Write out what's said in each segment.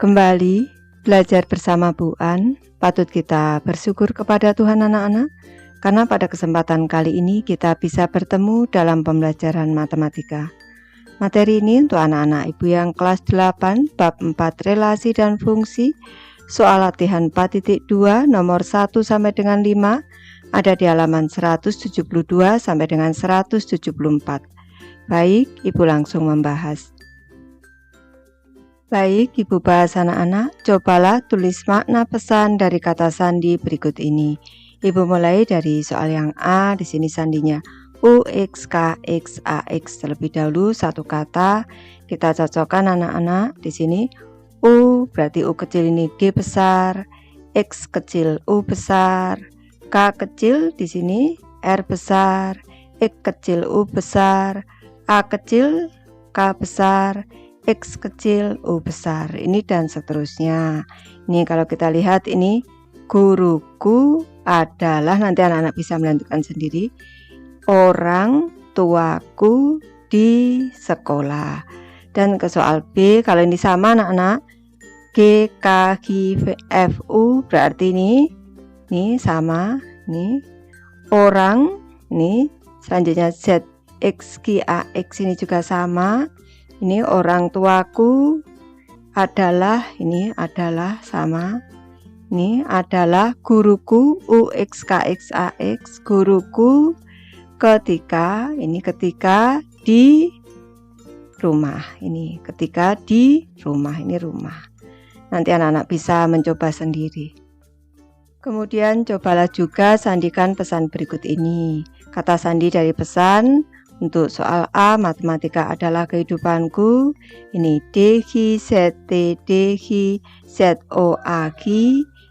Kembali belajar bersama Bu An. Patut kita bersyukur kepada Tuhan anak-anak, karena pada kesempatan kali ini kita bisa bertemu dalam pembelajaran matematika. Materi ini untuk anak-anak ibu yang kelas 8 bab 4 relasi dan fungsi, soal latihan 4.2 nomor 1 sampai dengan 5 ada di halaman 172 sampai dengan 174. Baik, ibu langsung membahas. Baik, ibu bahas anak-anak, cobalah tulis makna pesan dari kata sandi berikut ini. Ibu mulai dari soal yang A, di sini sandinya UX, KX, AX. Terlebih dahulu satu kata kita cocokkan anak-anak. Di sini U berarti U kecil ini G besar, X kecil U besar, K kecil di sini R besar, X kecil U besar, A kecil K besar, X kecil U besar, ini dan seterusnya. Ini kalau kita lihat ini guruku adalah, nanti anak-anak bisa menentukan sendiri, orang tuaku di sekolah. Dan ke soal B, kalau ini sama anak-anak, G, K, G, F, U berarti ini sama, ini orang, ini selanjutnya Z, X, Q, A, X ini juga sama. Ini orang tuaku adalah, ini adalah sama. Ini adalah guruku, UX, KX, AX, guruku ketika, ini ketika di rumah. Ini ketika di rumah, ini rumah. Nanti anak-anak bisa mencoba sendiri. Kemudian cobalah juga sandikan pesan berikut ini. Kata sandi dari pesan. Untuk soal A, matematika adalah kehidupanku. Ini DG, ZT, DG, ZOAG,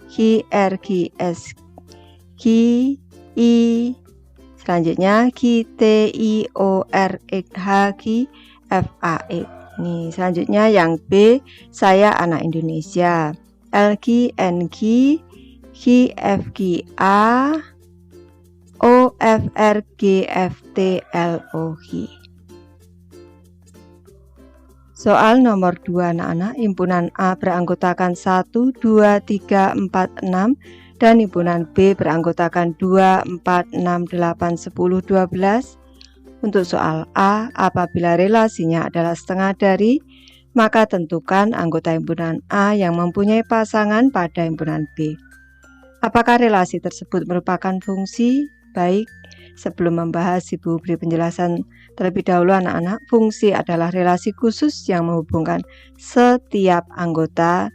GRG, SG, I. Selanjutnya GTIORXHG, FAX. Nih, selanjutnya yang B, saya anak Indonesia. LG, NG, GFGA, OFRGFTLOG. Soal nomor 2 anak-anak, himpunan A beranggotakan 1, 2, 3, 4, 6 dan himpunan B beranggotakan 2, 4, 6, 8, 10, 12. Untuk soal A, apabila relasinya adalah setengah dari, maka tentukan anggota himpunan A yang mempunyai pasangan pada himpunan B. Apakah relasi tersebut merupakan fungsi? Baik, sebelum membahas ibu beri penjelasan terlebih dahulu anak-anak. Fungsi adalah relasi khusus yang menghubungkan setiap anggota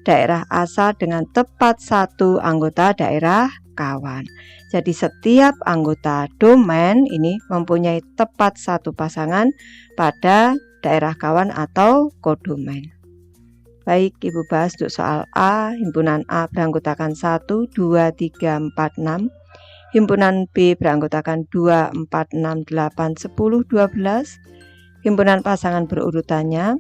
daerah asal dengan tepat satu anggota daerah kawan. Jadi setiap anggota domain ini mempunyai tepat satu pasangan pada daerah kawan atau kodomain. Baik, ibu bahas untuk soal A. Himpunan A beranggotakan 1, 2, 3, 4, 6. Himpunan B beranggotakan 2, 4, 6, 8, 10, 12. Himpunan pasangan berurutannya,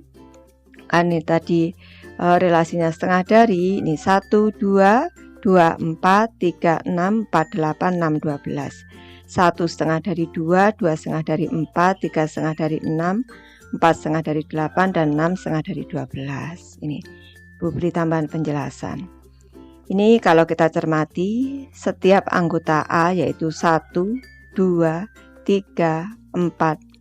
kan ini tadi relasinya setengah dari, ini 1, 2, 2, 4, 3, 6, 4, 8, 6, 12. 1 setengah dari 2, 2 setengah dari 4, 3 setengah dari 6, 4 setengah dari 8, dan 6 setengah dari 12. Ini Bu beri tambahan penjelasan. Ini kalau kita cermati, setiap anggota A yaitu 1, 2, 3, 4,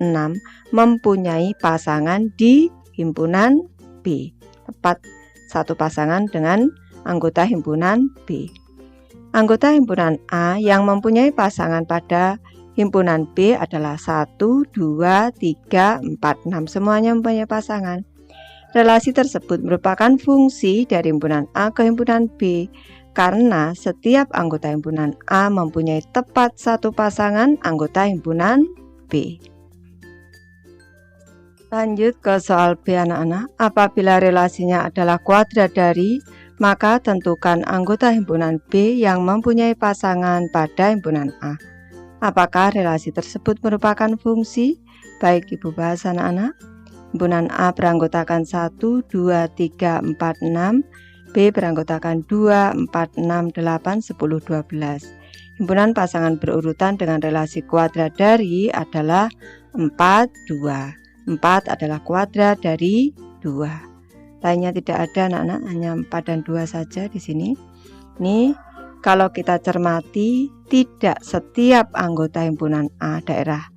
6 mempunyai pasangan di himpunan B. Tepat satu pasangan dengan anggota himpunan B. Anggota himpunan A yang mempunyai pasangan pada himpunan B adalah 1, 2, 3, 4, 6. Semuanya mempunyai pasangan. Relasi tersebut merupakan fungsi dari himpunan A ke himpunan B karena setiap anggota himpunan A mempunyai tepat satu pasangan anggota himpunan B. Lanjut ke soal B anak-anak. Apabila relasinya adalah kuadrat dari, maka tentukan anggota himpunan B yang mempunyai pasangan pada himpunan A. Apakah relasi tersebut merupakan fungsi? Baik, ibu bahas anak-anak. Himpunan A beranggotakan 1, 2, 3, 4, 6. B beranggotakan 2, 4, 6, 8, 10, 12. Himpunan pasangan berurutan dengan relasi kuadrat dari adalah 4, 2. 4 adalah kuadrat dari 2. lainnya tidak ada anak-anak, hanya 4 dan 2 saja di sini. Ini kalau kita cermati, tidak setiap anggota himpunan A daerah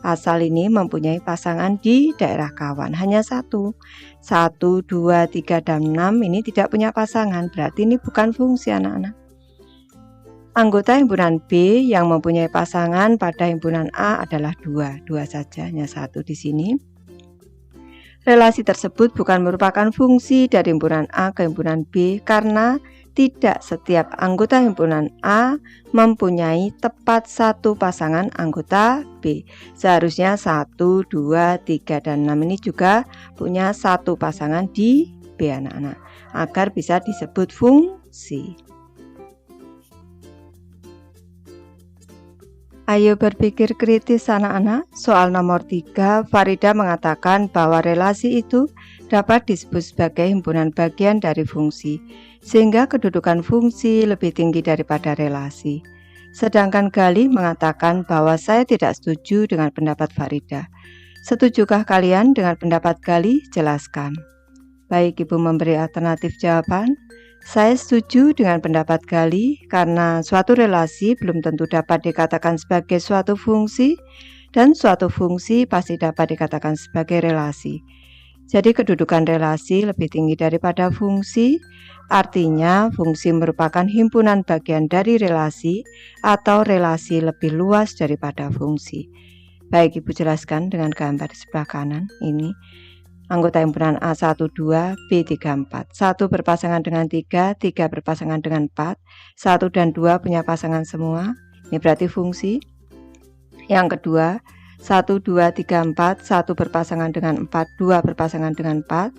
asal ini mempunyai pasangan di daerah kawan, hanya 1, 2, 3, dan 6 ini tidak punya pasangan, berarti ini bukan fungsi anak-anak. Anggota himpunan B yang mempunyai pasangan pada himpunan A adalah 2 saja, hanya 1 di sini. Relasi tersebut bukan merupakan fungsi dari himpunan A ke himpunan B karena tidak setiap anggota himpunan A mempunyai tepat 1 pasangan anggota B. Seharusnya 1, 2, 3, dan 6 ini juga punya 1 pasangan di B anak-anak, agar bisa disebut fungsi. Ayo berpikir kritis anak-anak. Soal nomor 3, Farida mengatakan bahwa relasi itu dapat disebut sebagai himpunan bagian dari fungsi, sehingga kedudukan fungsi lebih tinggi daripada relasi. Sedangkan Gali mengatakan bahwa saya tidak setuju dengan pendapat Farida. Setujukah kalian dengan pendapat Gali? Jelaskan. Baik, Ibu memberi alternatif jawaban. Saya setuju dengan pendapat Gali karena suatu relasi belum tentu dapat dikatakan sebagai suatu fungsi dan suatu fungsi pasti dapat dikatakan sebagai relasi. Jadi kedudukan relasi lebih tinggi daripada fungsi, artinya fungsi merupakan himpunan bagian dari relasi atau relasi lebih luas daripada fungsi. Baik, Ibu jelaskan dengan gambar di sebelah kanan ini. Anggota himpunan A1, 2, B3, 4. 1 berpasangan dengan 3, 3 berpasangan dengan 4. 1 dan 2 punya pasangan semua. Ini berarti fungsi. Yang kedua, 1, 2, 3, 4. 1 berpasangan dengan 4, 2 berpasangan dengan 4.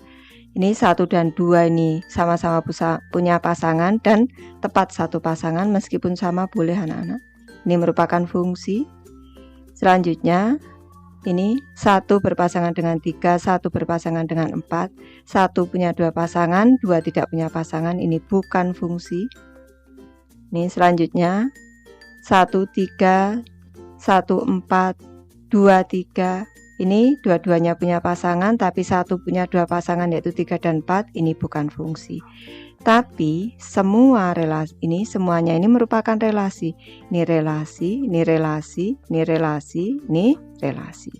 Ini 1 dan 2 ini sama-sama punya pasangan dan tepat 1 pasangan meskipun sama boleh anak-anak. Ini merupakan fungsi. Selanjutnya, ini 1 berpasangan dengan 3, 1 berpasangan dengan 4, 1 punya 2 pasangan, 2 tidak punya pasangan, ini bukan fungsi. Ini selanjutnya 1, 3, 1, 4, 2, 3, ini dua-duanya punya pasangan tapi 1 punya 2 pasangan yaitu 3 dan 4, ini bukan fungsi. Tapi semua relasi ini semuanya ini merupakan relasi. Ini relasi, ini relasi, ini relasi, ini relasi.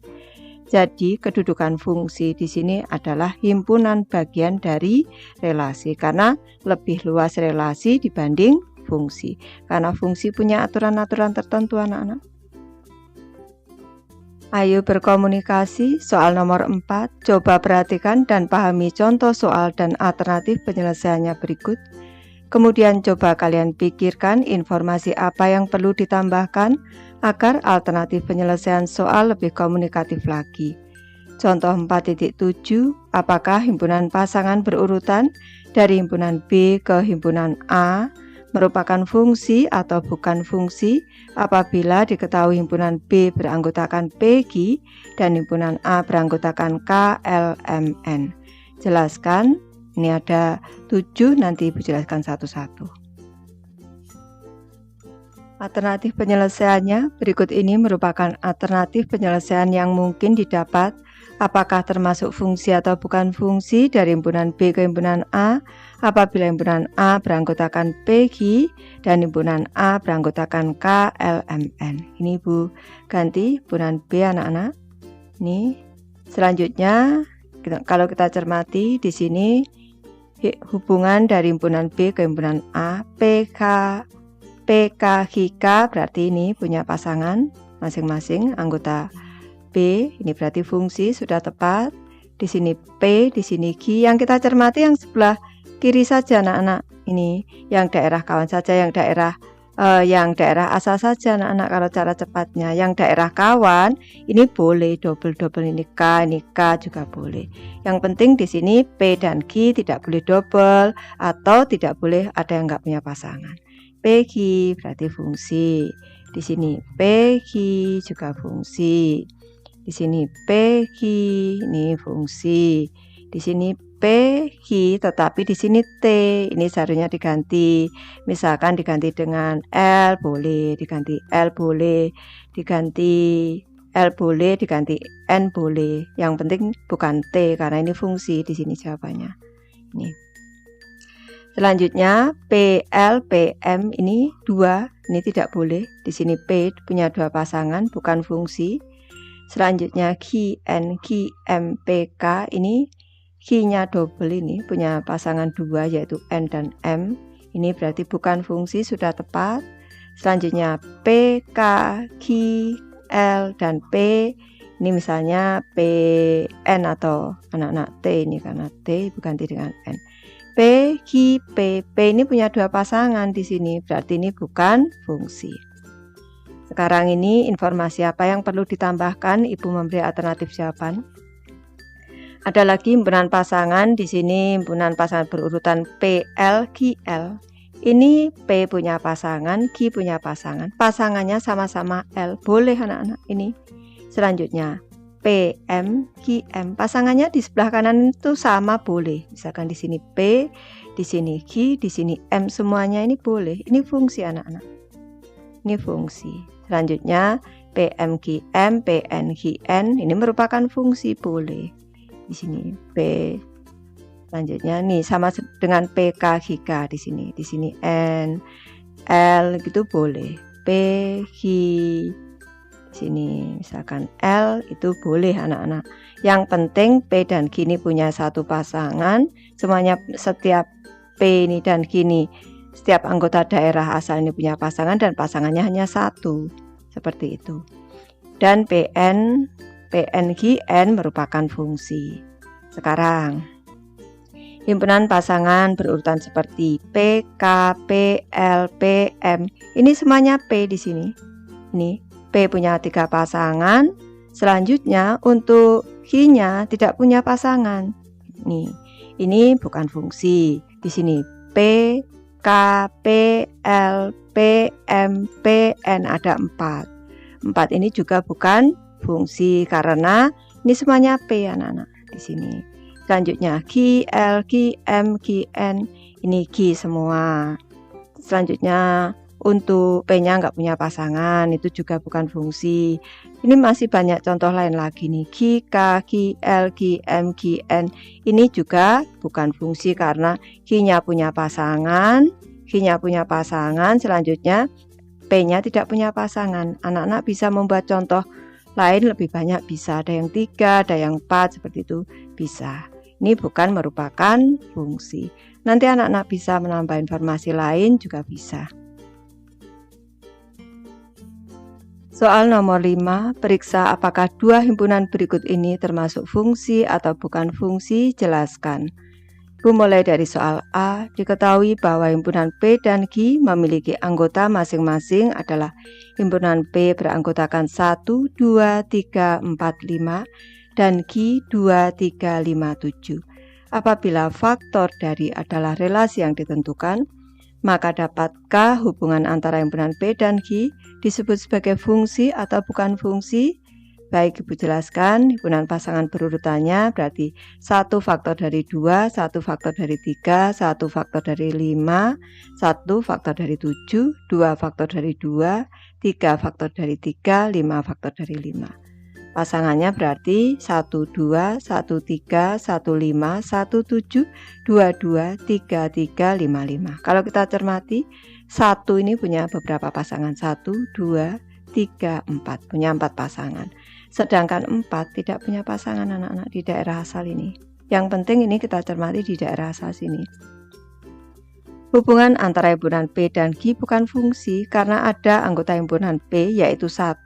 Jadi kedudukan fungsi di sini adalah himpunan bagian dari relasi karena lebih luas relasi dibanding fungsi. Karena fungsi punya aturan-aturan tertentu anak-anak. Ayo berkomunikasi. Soal nomor 4, coba perhatikan dan pahami contoh soal dan alternatif penyelesaiannya berikut. Kemudian coba kalian pikirkan informasi apa yang perlu ditambahkan agar alternatif penyelesaian soal lebih komunikatif lagi. Contoh 4.7, apakah himpunan pasangan berurutan dari himpunan B ke himpunan A merupakan fungsi atau bukan fungsi apabila diketahui himpunan B beranggotakan PG dan himpunan A beranggotakan KLMN. Jelaskan, ini ada 7, nanti Ibu jelaskan satu-satu. Alternatif penyelesaiannya berikut ini merupakan alternatif penyelesaian yang mungkin didapat. Apakah termasuk fungsi atau bukan fungsi dari himpunan B ke himpunan A apabila himpunan A beranggotakan PG dan himpunan A beranggotakan KLMN. Ini Ibu ganti himpunan B anak-anak. Ini selanjutnya kalau kita cermati di sini hubungan dari himpunan B ke himpunan A, PK berarti ini punya pasangan masing-masing anggota B, ini berarti fungsi sudah tepat. Di sini P, di sini G. Yang kita cermati yang sebelah kiri saja anak-anak. Ini yang daerah kawan saja, yang daerah asal saja anak-anak kalau cara cepatnya. Yang daerah kawan ini boleh double ini K juga boleh. Yang penting di sini P dan G tidak boleh double atau tidak boleh ada yang nggak punya pasangan. PG berarti fungsi. Di sini PG juga fungsi. Di sini PG ini fungsi. Di sini PG tetapi di sini T ini seharusnya diganti. Misalkan diganti dengan L boleh, diganti L boleh, diganti L boleh, diganti N boleh. Yang penting bukan T karena ini fungsi di sini jawabannya. Nih. Selanjutnya PL, PM ini 2, ini tidak boleh. Di sini P punya 2 pasangan, bukan fungsi. Selanjutnya QN, QM, PK ini Q-nya double, ini punya pasangan 2 yaitu N dan M. Ini berarti bukan fungsi, sudah tepat. Selanjutnya PK, Q, L, dan P. Ini misalnya PN atau anak-anak T ini karena T diganti dengan N. P, Q, P. P ini punya 2 pasangan di sini, berarti ini bukan fungsi. Sekarang ini informasi apa yang perlu ditambahkan? Ibu memberi alternatif jawaban. Ada lagi himpunan pasangan di sini, himpunan pasangan berurutan PL, QL. Ini P punya pasangan, Q punya pasangan. Pasangannya sama-sama L. Boleh anak-anak ini. Selanjutnya PM, QM. Pasangannya di sebelah kanan itu sama, boleh. Misalkan di sini P, di sini Q, di sini M, semuanya ini boleh. Ini fungsi anak-anak. Ini fungsi. Selanjutnya PMQM, PNQN ini merupakan fungsi, boleh. Di sini P. Selanjutnya nih sama dengan PK, GK di sini. Di sini N, L gitu boleh. P, Q, di sini misalkan L itu boleh anak-anak. Yang penting P dan Q ini punya 1 pasangan. Semuanya setiap P ini dan Q ini, setiap anggota daerah asal ini punya pasangan dan pasangannya hanya 1, seperti itu. Dan PN, PNQN merupakan fungsi. Sekarang himpunan pasangan berurutan seperti PK, PL, PM. Ini semuanya P di sini. Ini P punya 3 pasangan. Selanjutnya untuk Q-nya tidak punya pasangan. Nih, ini bukan fungsi. Di sini P, K, P, L, P, M, P, N ada 4. 4 ini juga bukan fungsi karena ini semuanya P anak-anak di sini. Selanjutnya Q, L, Q, M, Q, N ini Q semua. Selanjutnya untuk P-nya nggak punya pasangan, itu juga bukan fungsi. Ini masih banyak contoh lain lagi nih. Q, K, Q, L, Q, M, Q, N ini juga bukan fungsi karena Q-nya punya pasangan, Q-nya punya pasangan. Selanjutnya P-nya tidak punya pasangan. Anak-anak bisa membuat contoh lain lebih banyak, bisa ada yang 3, ada yang 4 seperti itu bisa. Ini bukan merupakan fungsi. Nanti anak-anak bisa menambah informasi lain juga bisa. Soal nomor 5, periksa apakah 2 himpunan berikut ini termasuk fungsi atau bukan fungsi, jelaskan. Ibu mulai dari soal A. Diketahui bahwa himpunan P dan Q memiliki anggota masing-masing adalah himpunan P beranggotakan 1, 2, 3, 4, 5 dan Q 2, 3, 5, 7. Apabila faktor dari adalah relasi yang ditentukan, maka dapatkah hubungan antara himpunan P dan Q disebut sebagai fungsi atau bukan fungsi? Baik, Ibu jelaskan. Himpunan pasangan berurutannya berarti 1 faktor dari 2, 1 faktor dari 3, 1 faktor dari 5, 1 faktor dari 7, 2 faktor dari 2, 3 faktor dari 3, 5 faktor dari 5. Pasangannya berarti 1, 2, 1, 3, 1, 5, 1, 7, 2, 2, 3, 3, 5, 5. Kalau kita cermati, 1 ini punya beberapa pasangan, 1, 2, 3, 4, punya 4 pasangan. Sedangkan 4 tidak punya pasangan anak-anak di daerah asal ini. Yang penting ini kita cermati di daerah asal sini. Hubungan antara himpunan P dan Q bukan fungsi karena ada anggota himpunan P yaitu 1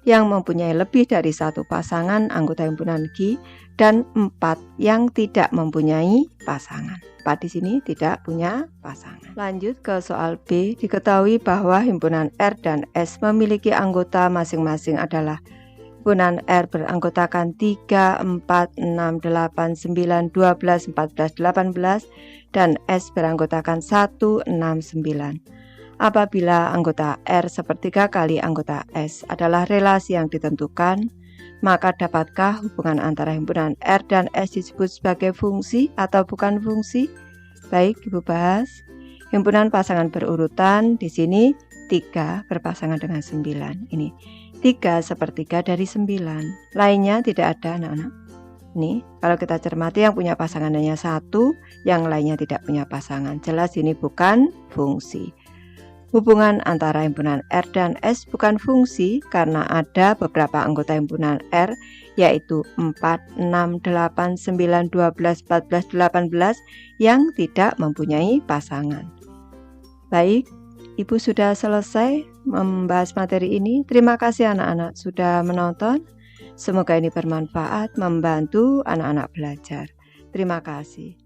yang mempunyai lebih dari 1 pasangan anggota himpunan Q dan 4 yang tidak mempunyai pasangan. 4 di sini tidak punya pasangan. Lanjut ke soal B. Diketahui bahwa himpunan R dan S memiliki anggota masing-masing adalah himpunan R beranggotakan 3, 4, 6, 8, 9, 12, 14, 18 dan S beranggotakan 1, 6, 9. Apabila anggota R sepertiga kali anggota S adalah relasi yang ditentukan, maka dapatkah hubungan antara himpunan R dan S disebut sebagai fungsi atau bukan fungsi? Baik, Ibu bahas. Himpunan pasangan berurutan di sini 3 berpasangan dengan 9. Ini 3 sepertiga dari 9. Lainnya tidak ada anak-anak. Nih, kalau kita cermati yang punya pasangan hanya satu, yang lainnya tidak punya pasangan. Jelas ini bukan fungsi. Hubungan antara himpunan R dan S bukan fungsi karena ada beberapa anggota himpunan R, yaitu 4, 6, 8, 9, 12, 14, 18 yang tidak mempunyai pasangan. Baik, Ibu sudah selesai membahas materi ini. Terima kasih anak-anak sudah menonton. Semoga ini bermanfaat, membantu anak-anak belajar. Terima kasih.